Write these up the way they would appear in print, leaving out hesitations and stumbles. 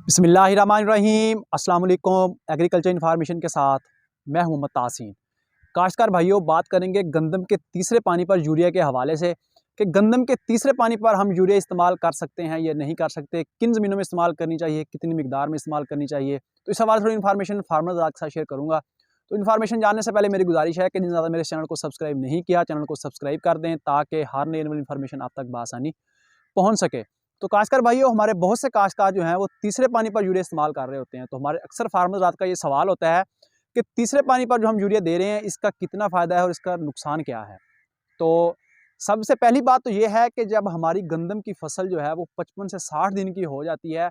बिस्मिल्लाहिर्रहमानिर्रहीम। अस्सलाम वालेकुम। एग्रीकल्चर इन्फॉर्मेशन के साथ मैं हूं मोहम्मद तासीन। काश्तकार भाइयों, बात करेंगे गंदम के तीसरे पानी पर यूरिया के हवाले से कि गंदम के तीसरे पानी पर हम यूरिया इस्तेमाल कर सकते हैं या नहीं कर सकते, किन ज़मीनों में इस्तेमाल करनी चाहिए, कितनी मिकदार में इस्तेमाल करनी चाहिए। तो इस हवाले से थोड़ी इन्फॉर्मेशन फार्मर्स के साथ शेयर करूँगा। तो इन्फॉर्मेशन जानने से पहले मेरी गुजारिश है कि जिन ज़्यादा मेरे चैनल को सब्सक्राइब नहीं किया, चैनल को सब्सक्राइब कर दें ताकि हर नई इन्फॉर्मेशन आप तक बआसानी पहुँच सके। तो काश्तकार भाइयों, हमारे बहुत से काश्तकार जो हैं वो तीसरे पानी पर यूरिया इस्तेमाल कर रहे होते हैं। तो हमारे अक्सर फार्मर्स रात का ये सवाल होता है कि तीसरे पानी पर जो हम यूरिया दे रहे हैं इसका कितना फ़ायदा है और इसका नुकसान क्या है। तो सबसे पहली बात तो ये है कि जब हमारी गंदम की फसल जो है वो 55 से 60 दिन की हो जाती है,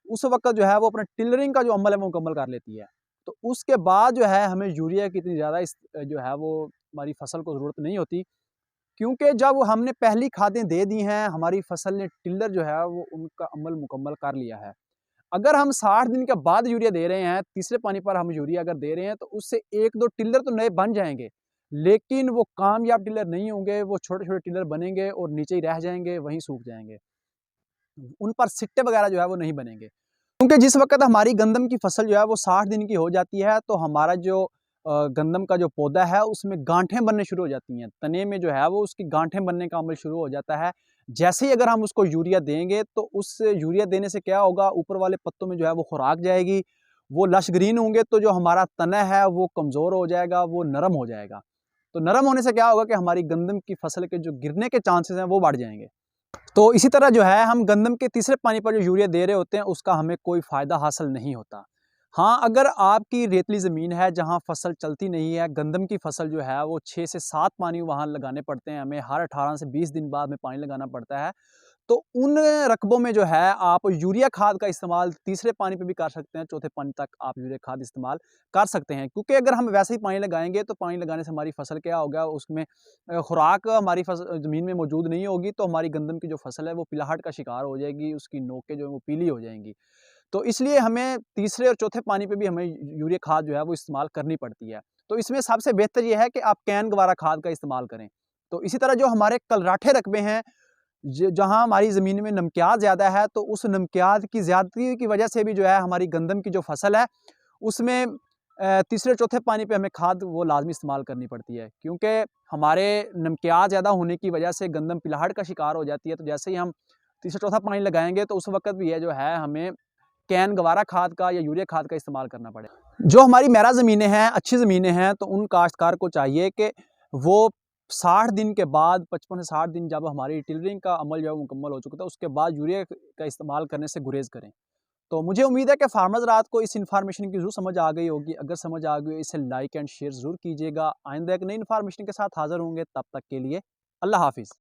उस वक्त जो है वो अपना टिलरिंग का जो अमल है वो मुकम्मल कर लेती है। तो उसके बाद जो है हमें यूरिया की इतनी ज़्यादा जो है वो हमारी फसल को ज़रूरत नहीं होती, क्योंकि जब हमने पहली खादें दे दी हैं, हमारी फसल ने टिल्लर जो है वो उनका अमल मुकम्मल कर लिया है। अगर हम 60 दिन के बाद यूरिया दे रहे हैं, तीसरे पानी पर हम यूरिया अगर दे रहे हैं, तो उससे 1-2 टिल्लर तो नए बन जाएँगे, लेकिन वो कामयाब टिल्लर नहीं होंगे, वो छोटे-छोटे टिल्लर बनेंगे और नीचे ही रह जाएँगे, वहीं सूख जाएँगे। उन पर सिट्टे वगैरह जो है वो नहीं बनेंगे। क्योंकि जिस वक़्त हमारी गंदम की फसल जो है वो 60 दिन की हो जाती है, तो हमारा जो गंदम का जो पौधा है उसमें गांठें बनने शुरू हो जाती हैं। तने में जो है वो उसकी गांठें बनने का अमल शुरू हो जाता है। जैसे ही अगर हम उसको यूरिया देंगे, तो उस यूरिया देने से क्या होगा, ऊपर वाले पत्तों में जो है वो खुराक जाएगी, वो लश ग्रीन होंगे, तो जो हमारा तना है वो कमज़ोर हो जाएगा, वो नरम हो जाएगा। तो नरम होने से क्या होगा कि हमारी गंदम की फसल के जो गिरने के चांसेस हैं वो बढ़ जाएँगे। तो इसी तरह जो है हम गंदम के तीसरे पानी पर जो यूरिया दे रहे होते हैं उसका हमें कोई फ़ायदा हासिल नहीं होता। हाँ, अगर आपकी रेतली ज़मीन है जहाँ फसल चलती नहीं है, गंदम की फसल जो है वो 6 से 7 पानी वहाँ लगाने पड़ते हैं, हमें हर 18 से 20 दिन बाद में पानी लगाना पड़ता है। तो उन रकबों में जो है आप यूरिया खाद का इस्तेमाल तीसरे पानी पे भी कर सकते हैं, चौथे पानी तक आप यूरिया खाद इस्तेमाल कर सकते हैं। क्योंकि अगर हम वैसे ही पानी लगाएँगे तो पानी लगाने से हमारी फसल क्या होगा, उसमें खुराक हमारी ज़मीन में मौजूद नहीं होगी, तो हमारी गंदम की जो फसल है वो पिलाहट का शिकार हो जाएगी, उसकी नोकें जो है वो पीली हो जाएँगी। तो इसलिए हमें तीसरे और चौथे पानी पे भी हमें यूरिया खाद जो है वो इस्तेमाल करनी पड़ती है। तो इसमें सबसे बेहतर ये है कि आप कैन गवारा खाद का इस्तेमाल करें। तो इसी तरह जो हमारे कलराठे रकबे हैं, जहाँ हमारी ज़मीन में नमकियात ज़्यादा है, तो उस नमकियात की ज़्यादती की वजह से भी जो है हमारी गंदम की जो फसल है उसमें तीसरे चौथे पानी पे हमें खाद वो लाजमी इस्तेमाल करनी पड़ती है, क्योंकि हमारे नमकियात ज़्यादा होने की वजह से गंदम पिलाहट का शिकार हो जाती है। तो जैसे ही हम तीसरा चौथा पानी लगाएंगे तो उस वक्त भी ये जो है हमें कैन गवारा खाद का या यूरिया खाद का इस्तेमाल करना पड़ेगा। जो हमारी मेरा ज़मीनें हैं, अच्छी ज़मीनें हैं, तो उन काश्तकार को चाहिए कि वो 60 दिन के बाद, 55 से 60 दिन जब हमारी टिलरिंग का अमल जो है मुकम्मल हो चुका था, उसके बाद यूरिया का इस्तेमाल करने से गुरेज़ करें। तो मुझे उम्मीद है कि फार्मर्स रात को इस इन्फॉर्मेशन की ज़रूर समझ आ गई होगी। अगर समझ आ गई हो, इसे लाइक एंड शेयर ज़रूर कीजिएगा। आइंदा एक नई इन्फॉर्मेशन के साथ हाज़िर होंगे, तब तक के लिए अल्लाह हाफ़िज़।